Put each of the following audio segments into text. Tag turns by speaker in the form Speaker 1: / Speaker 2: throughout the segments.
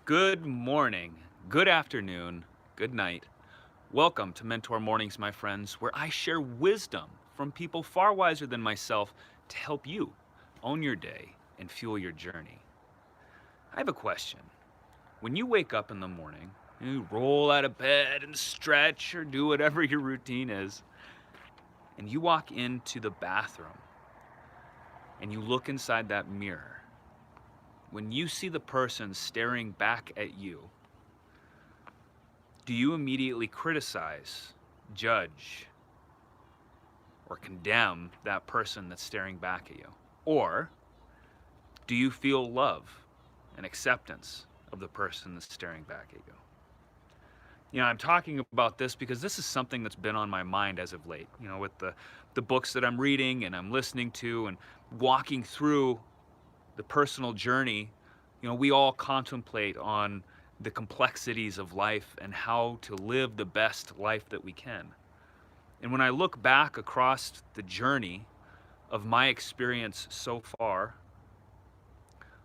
Speaker 1: Good morning, good afternoon, good night. Welcome to Mentor Mornings, my friends, where I share wisdom from people far wiser than myself to help you own your day and fuel your journey. I have a question. When you wake up in the morning, you roll out of bed and stretch or do whatever your routine is, and you walk into the bathroom and you look inside that mirror. When you see the person staring back at you, do you immediately criticize, judge, or condemn that person that's staring back at you? Or do you feel love and acceptance of the person that's staring back at you? I'm talking about this because this is something that's been on my mind as of late, with the books that I'm reading and I'm listening to and walking through the personal journey. We all contemplate on the complexities of life and how to live the best life that we can. And when I look back across the journey of my experience so far,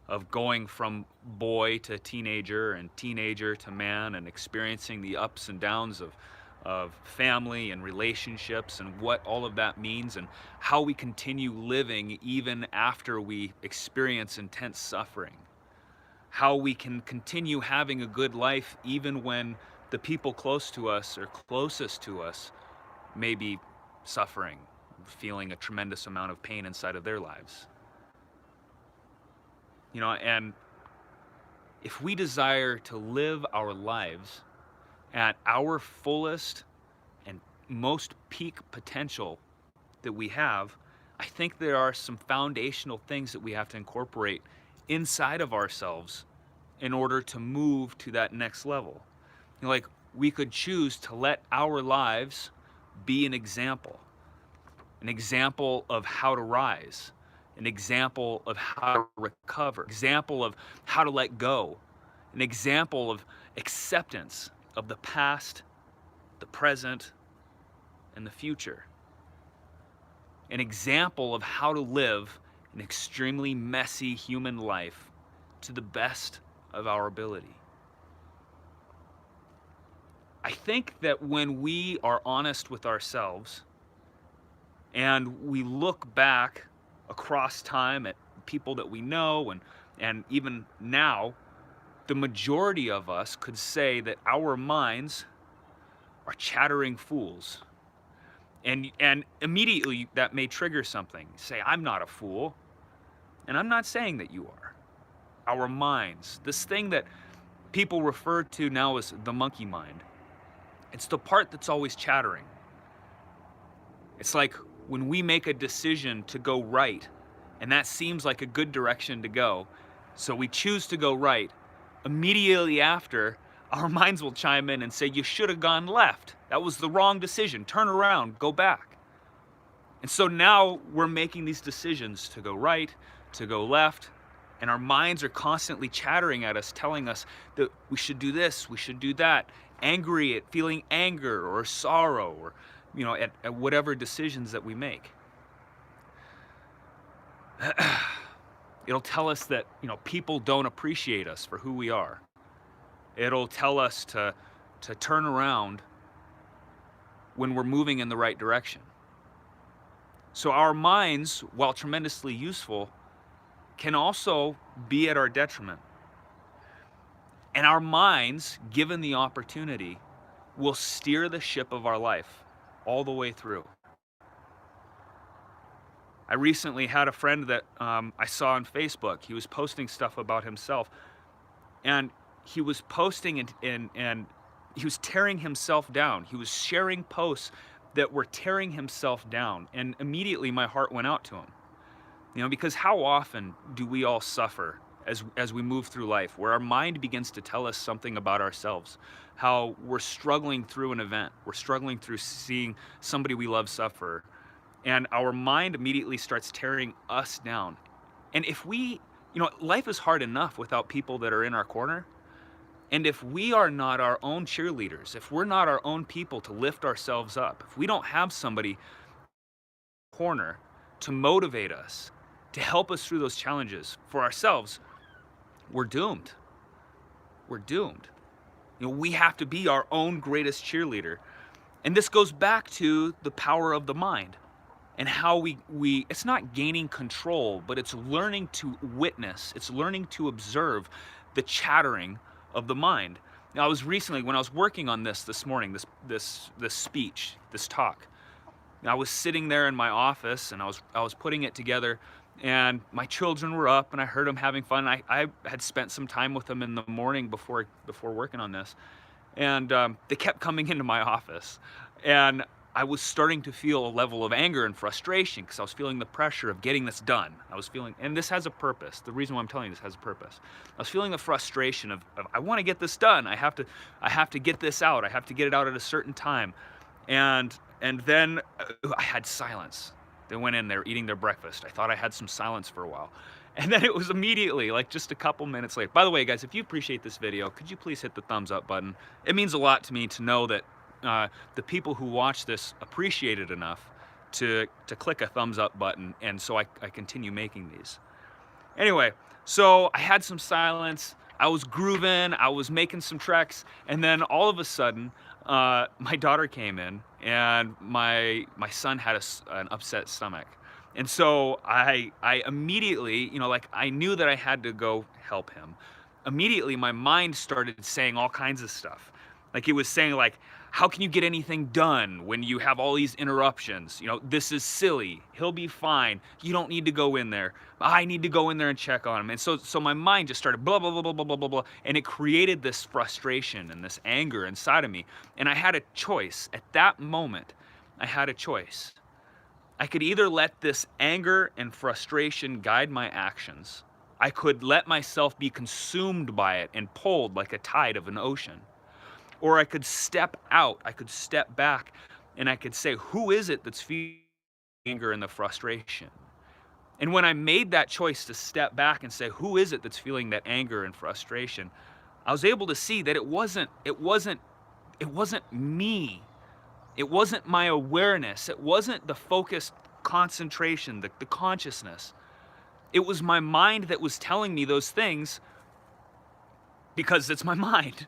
Speaker 1: of going from boy to teenager and teenager to man and experiencing the ups and downs of family and relationships and what all of that means and how we continue living even after we experience intense suffering, how we can continue having a good life even when the people close to us or closest to us may be suffering, feeling a tremendous amount of pain inside of their lives. And if we desire to live our lives at our fullest and most peak potential that we have, I think there are some foundational things that we have to incorporate inside of ourselves in order to move to that next level. Like we could choose to let our lives be an example of how to rise, an example of how to recover, example of how to let go, an example of acceptance of the past, the present, and the future, an example of how to live an extremely messy human life to the best of our ability. I think that when we are honest with ourselves and we look back across time at people that we know and even now, the majority of us could say that our minds are chattering fools. And immediately that may trigger something. Say, I'm not a fool. And I'm not saying that you are. Our minds, this thing that people refer to now as the monkey mind, it's the part that's always chattering. It's like when we make a decision to go right, and that seems like a good direction to go, so we choose to go right, immediately after, our minds will chime in and say, you should have gone left. That was the wrong decision. Turn around, go back. And so now we're making these decisions to go right, to go left, and our minds are constantly chattering at us, telling us that we should do this, we should do that, angry at feeling anger or sorrow or at whatever decisions that we make. It'll tell us that people don't appreciate us for who we are. It'll tell us to turn around when we're moving in the right direction. So our minds, while tremendously useful, can also be at our detriment. And our minds, given the opportunity, will steer the ship of our life all the way through. I recently had a friend that I saw on Facebook. He was posting stuff about himself, and he was posting and he was tearing himself down. He was sharing posts that were tearing himself down, and immediately my heart went out to him. Because how often do we all suffer as we move through life, where our mind begins to tell us something about ourselves, how we're struggling through an event, we're struggling through seeing somebody we love suffer, and our mind immediately starts tearing us down. And if we, life is hard enough without people that are in our corner. And if we are not our own cheerleaders, if we're not our own people to lift ourselves up, if we don't have somebody in the corner to motivate us, to help us through those challenges for ourselves, we're doomed. we're doomed. We have to be our own greatest cheerleader. And this goes back to the power of the mind and how we it's not gaining control, but it's learning to witness, it's learning to observe the chattering of the mind. Now, I was recently, when I was working on this morning, this speech, this talk, I was sitting there in my office and I was putting it together, and my children were up and I heard them having fun. I had spent some time with them in the morning before working on this, and they kept coming into my office, and I was starting to feel a level of anger and frustration because I was feeling the pressure of getting this done. I was feeling, and this has a purpose. The reason why I'm telling you this has a purpose. I was feeling the frustration of I want to get this done. I have to get this out. I have to get it out at a certain time. And then I had silence. They went in there eating their breakfast. I thought I had some silence for a while. And then it was immediately, like just a couple minutes later. By the way, guys, if you appreciate this video, could you please hit the thumbs up button? It means a lot to me to know that the people who watch this appreciate it enough to click a thumbs up button, and so I continue making these. Anyway, so I had some silence, I was grooving, I was making some treks, and then all of a sudden, my daughter came in, and my son had an upset stomach. And so I immediately, like I knew that I had to go help him. Immediately, my mind started saying all kinds of stuff. Like it was saying like, how can you get anything done when you have all these interruptions? This is silly. He'll be fine. You don't need to go in there. I need to go in there and check on him. And so my mind just started blah, blah, blah, blah, blah, blah, blah, blah. And it created this frustration and this anger inside of me. And I had a choice. At that moment, I had a choice. I could either let this anger and frustration guide my actions. I could let myself be consumed by it and pulled like a tide of an ocean. Or I could step out, I could step back, and I could say, who is it that's feeling the anger and the frustration? And when I made that choice to step back and say, who is it that's feeling that anger and frustration? I was able to see that it wasn't me. It wasn't my awareness. It wasn't the focused concentration, the consciousness. It was my mind that was telling me those things because it's my mind.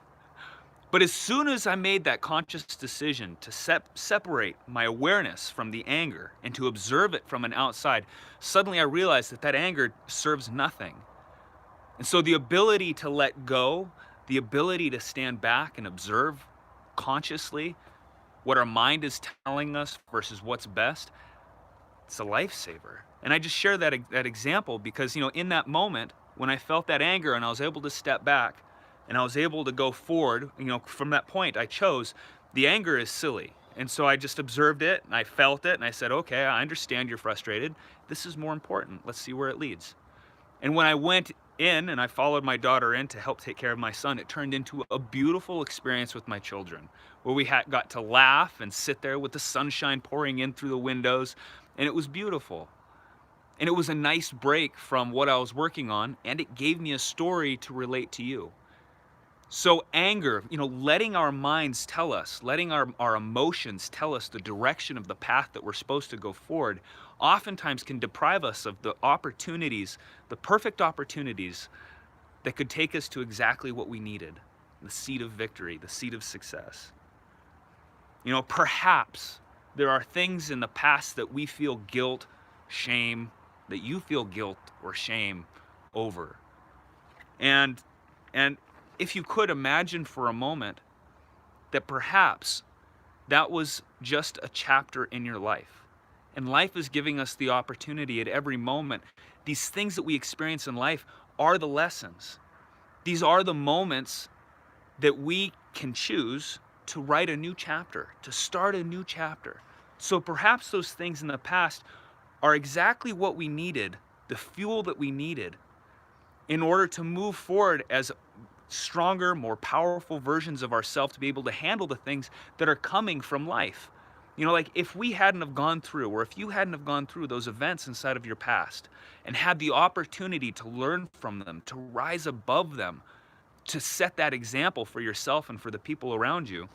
Speaker 1: But as soon as I made that conscious decision to separate my awareness from the anger and to observe it from an outside, suddenly I realized that anger serves nothing. And so the ability to let go, the ability to stand back and observe consciously what our mind is telling us versus what's best, it's a lifesaver. And I just share that example because, in that moment when I felt that anger and I was able to step back, and I was able to go forward, from that point I chose, the anger is silly. And so I just observed it and I felt it and I said, okay, I understand you're frustrated. This is more important. Let's see where it leads. And when I went in and I followed my daughter in to help take care of my son, it turned into a beautiful experience with my children where we got to laugh and sit there with the sunshine pouring in through the windows. And it was beautiful. And it was a nice break from what I was working on, and it gave me a story to relate to you. So anger, letting our minds tell us, letting our emotions tell us the direction of the path that we're supposed to go forward, oftentimes can deprive us of the opportunities, the perfect opportunities that could take us to exactly what we needed, the seat of victory, the seat of success. Perhaps there are things in the past that we feel guilt, shame, that you feel guilt or shame over. And if you could imagine for a moment that perhaps that was just a chapter in your life. And life is giving us the opportunity at every moment. These things that we experience in life are the lessons. These are the moments that we can choose to write a new chapter, to start a new chapter. So perhaps those things in the past are exactly what we needed, the fuel that we needed in order to move forward as stronger, more powerful versions of ourselves to be able to handle the things that are coming from life. Like if we hadn't have gone through, or if you hadn't have gone through those events inside of your past and had the opportunity to learn from them, to rise above them, to set that example for yourself and for the people around you,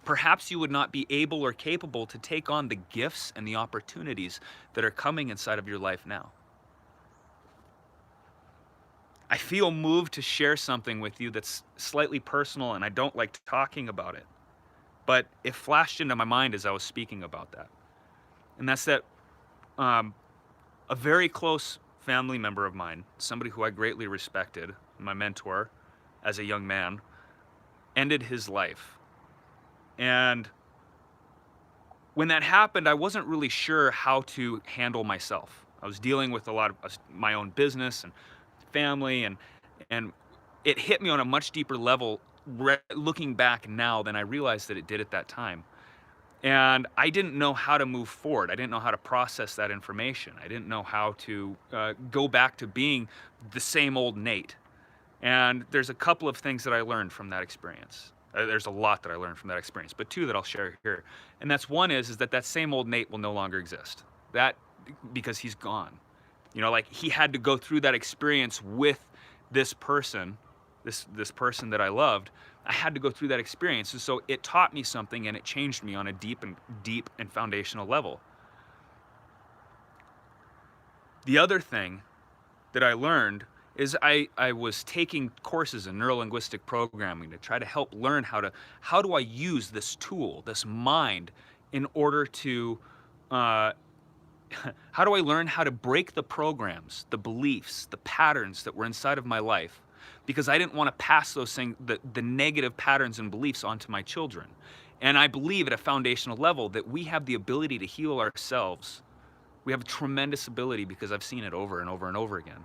Speaker 1: perhaps you would not be able or capable to take on the gifts and the opportunities that are coming inside of your life now. I feel moved to share something with you that's slightly personal, and I don't like talking about it. But it flashed into my mind as I was speaking about that. And that's that um, a very close family member of mine, somebody who I greatly respected, my mentor as a young man, ended his life. And when that happened, I wasn't really sure how to handle myself. I was dealing with a lot of my own business and family, and it hit me on a much deeper level looking back now than I realized that it did at that time. And I didn't know how to move forward. I didn't know how to process that information. I didn't know how to go back to being the same old Nate. And there's a couple of things that I learned from that experience. There's a lot that I learned from that experience, but two that I'll share here. And that's one is that same old Nate will no longer exist. That, because he's gone. You know, like he had to go through that experience with this person, this person that I loved. I had to go through that experience, and so it taught me something, and it changed me on a deep and foundational level. The other thing that I learned is I was taking courses in neuro-linguistic programming to try to help learn how do I use this tool, this mind, in order to how do I learn how to break the programs, the beliefs, the patterns that were inside of my life? Because I didn't want to pass those things, the negative patterns and beliefs onto my children. And I believe at a foundational level that we have the ability to heal ourselves. We have a tremendous ability because I've seen it over and over and over again.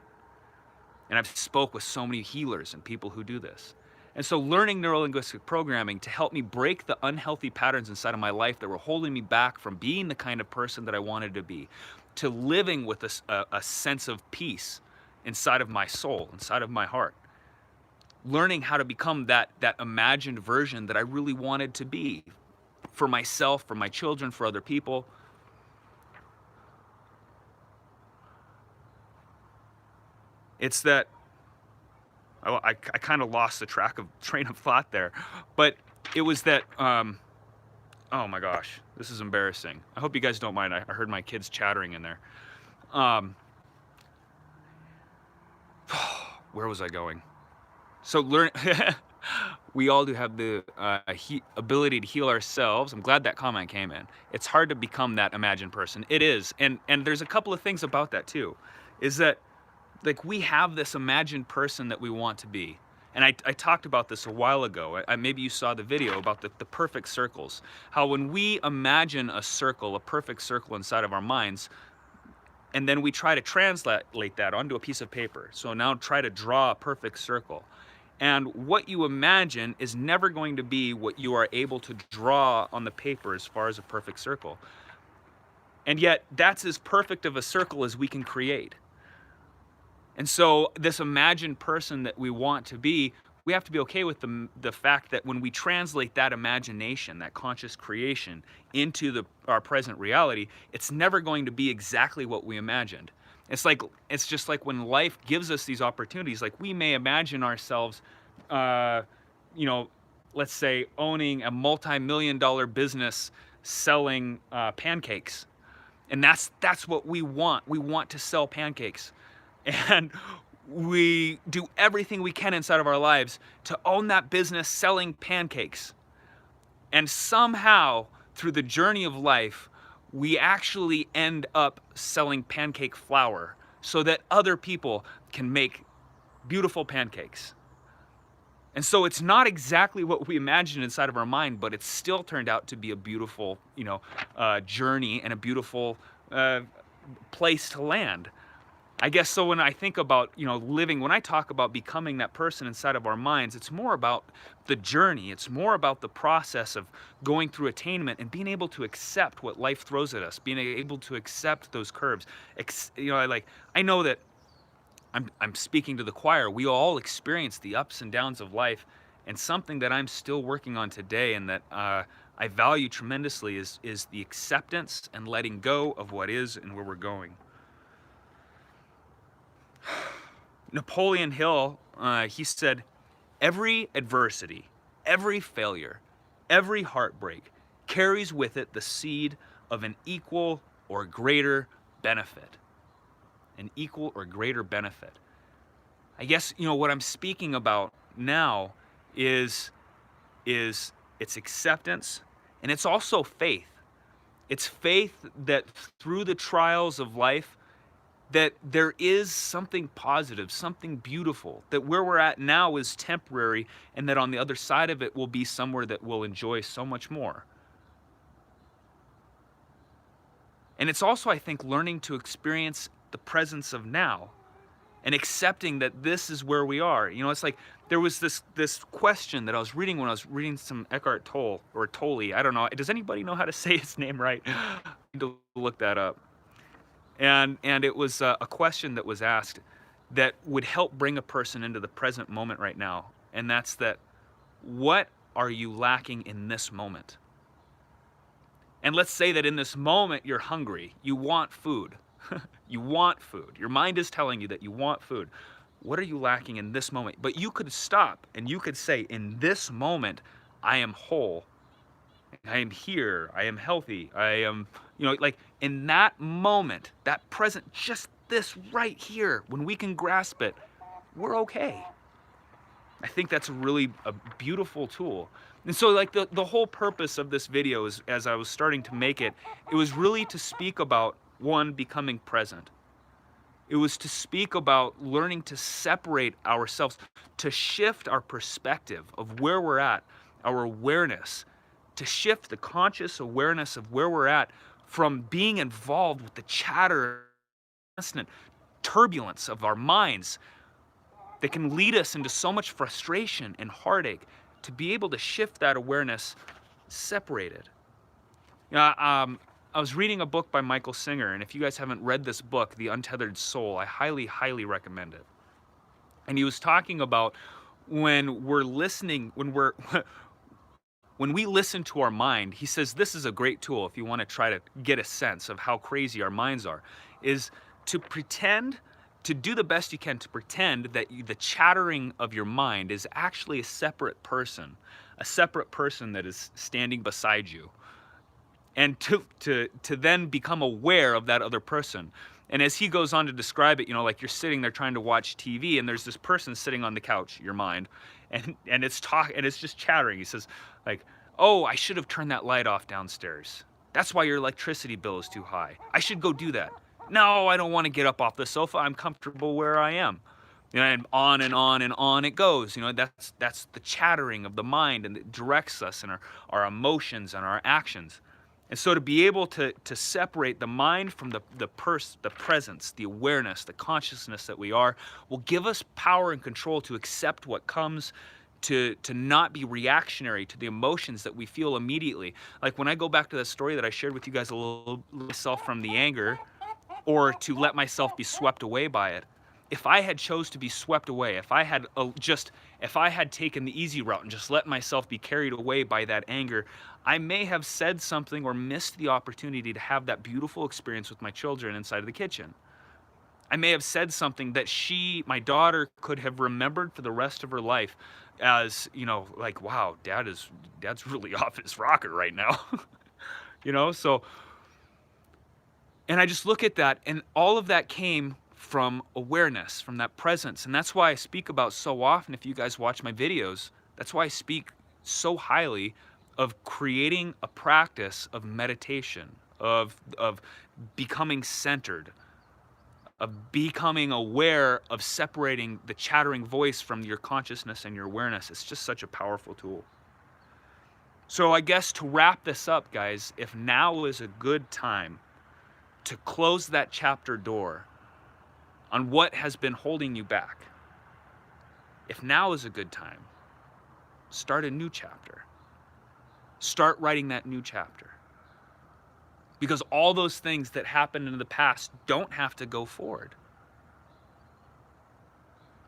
Speaker 1: And I've spoke with so many healers and people who do this. And so learning neuro-linguistic programming to help me break the unhealthy patterns inside of my life that were holding me back from being the kind of person that I wanted to be, to living with a sense of peace inside of my soul, inside of my heart. Learning how to become that imagined version that I really wanted to be for myself, for my children, for other people. It's that I kind of lost the train of thought there, but it was that, oh my gosh, this is embarrassing. I hope you guys don't mind. I heard my kids chattering in there. Where was I going? So we all do have the ability to heal ourselves. I'm glad that comment came in. It's hard to become that imagined person. It is, and there's a couple of things about that too, is that like we have this imagined person that we want to be. And I talked about this a while ago. Maybe you saw the video about the perfect circles. How when we imagine a circle, a perfect circle inside of our minds, and then we try to translate that onto a piece of paper. So now try to draw a perfect circle. And what you imagine is never going to be what you are able to draw on the paper as far as a perfect circle. And yet that's as perfect of a circle as we can create. And so this imagined person that we want to be, we have to be okay with the fact that when we translate that imagination, that conscious creation, into our present reality, it's never going to be exactly what we imagined. It's just like when life gives us these opportunities, like we may imagine ourselves, you know, let's say owning a multi-million-dollar business selling pancakes. And that's what we want. We want to sell pancakes. And we do everything we can inside of our lives to own that business selling pancakes. And somehow, through the journey of life, we actually end up selling pancake flour so that other people can make beautiful pancakes. And so it's not exactly what we imagined inside of our mind, but it's still turned out to be a beautiful, journey and a beautiful place to land. I guess so when I think about, living, when I talk about becoming that person inside of our minds, it's more about the journey. It's more about the process of going through attainment and being able to accept what life throws at us, being able to accept those curves. I know that I'm speaking to the choir. We all experience the ups and downs of life, and something that I'm still working on today and that I value tremendously is the acceptance and letting go of what is and where we're going. Napoleon Hill, he said, every adversity, every failure, every heartbreak carries with it the seed of an equal or greater benefit. An equal or greater benefit. I guess, what I'm speaking about now is it's acceptance, and it's also faith. It's faith that through the trials of life, that there is something positive, something beautiful, that where we're at now is temporary, and that on the other side of it will be somewhere that we'll enjoy so much more. And it's also, I think, learning to experience the presence of now and accepting that this is where we are. It's like there was this question that I was reading when I was reading some Eckhart Tolle, or Tolle, I don't know. Does anybody know how to say his name right? I need to look that up. And it was a question that was asked that would help bring a person into the present moment right now. And that's that, what are you lacking in this moment? And let's say that in this moment you're hungry, you want food. You want food. Your mind is telling you that you want food. What are you lacking in this moment? But you could stop and you could say, in this moment, I am whole. I am here. I am healthy. I am, like in that moment, that present, just this right here, when we can grasp it, we're okay. I think that's really a beautiful tool. And so like the whole purpose of this video is, as I was starting to make it, it was really to speak about, one, becoming present. It was to speak about learning to separate ourselves, to shift our perspective of where we're at, our awareness, to shift the conscious awareness of where we're at from being involved with the chatter, constant turbulence of our minds that can lead us into so much frustration and heartache, to be able to shift that awareness, separated. I was reading a book by Michael Singer, and if you guys haven't read this book, The Untethered Soul, I highly, highly recommend it. And he was talking about when we're listening, when we listen to our mind, he says this is a great tool if you want to try to get a sense of how crazy our minds are, is to pretend, to do the best you can to pretend that the chattering of your mind is actually a separate person that is standing beside you. And to then become aware of that other person. And as he goes on to describe it, like you're sitting there trying to watch TV, and there's this person sitting on the couch, your mind, and it's just chattering. He says, like, oh, I should have turned that light off downstairs. That's why your electricity bill is too high. I should go do that. No, I don't want to get up off the sofa. I'm comfortable where I am. And on and on and on it goes. That's the chattering of the mind, and it directs us in our emotions and our actions. And so to be able to separate the mind from the presence, the awareness, the consciousness that we are, will give us power and control to accept what comes, to not be reactionary to the emotions that we feel immediately. Like when I go back to that story that I shared with you guys a little myself from the anger, or to let myself be swept away by it. If I had chose to be swept away, if I had taken the easy route and just let myself be carried away by that anger, I may have said something or missed the opportunity to have that beautiful experience with my children inside of the kitchen. I may have said something that my daughter, could have remembered for the rest of her life as, like, wow, dad's really off his rocker right now. So, and I just look at that, and all of that came from awareness, from that presence. And that's why I speak about so often, if you guys watch my videos, that's why I speak so highly of creating a practice of meditation, of becoming centered, of becoming aware, of separating the chattering voice from your consciousness and your awareness. It's just such a powerful tool. So I guess to wrap this up, guys, if now is a good time to close that chapter door on what has been holding you back, if now is a good time, start a new chapter. Start writing that new chapter. Because all those things that happened in the past don't have to go forward.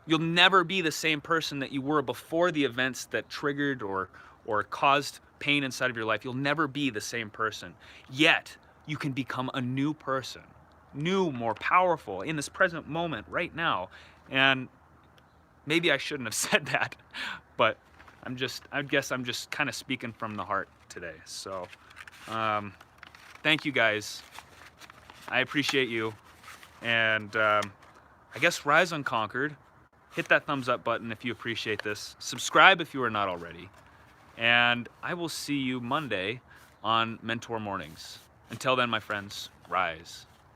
Speaker 1: You'll never be the same person that you were before the events that triggered or caused pain inside of your life. You'll never be the same person. Yet, you can become a new person, new, more powerful in this present moment right now. And maybe I shouldn't have said that, but I guess I'm just kind of speaking from the heart today. So, thank you guys. I appreciate you. And I guess rise unconquered. Hit that thumbs up button if you appreciate this. Subscribe if you are not already. And I will see you Monday on Mentor Mornings. Until then, my friends, rise.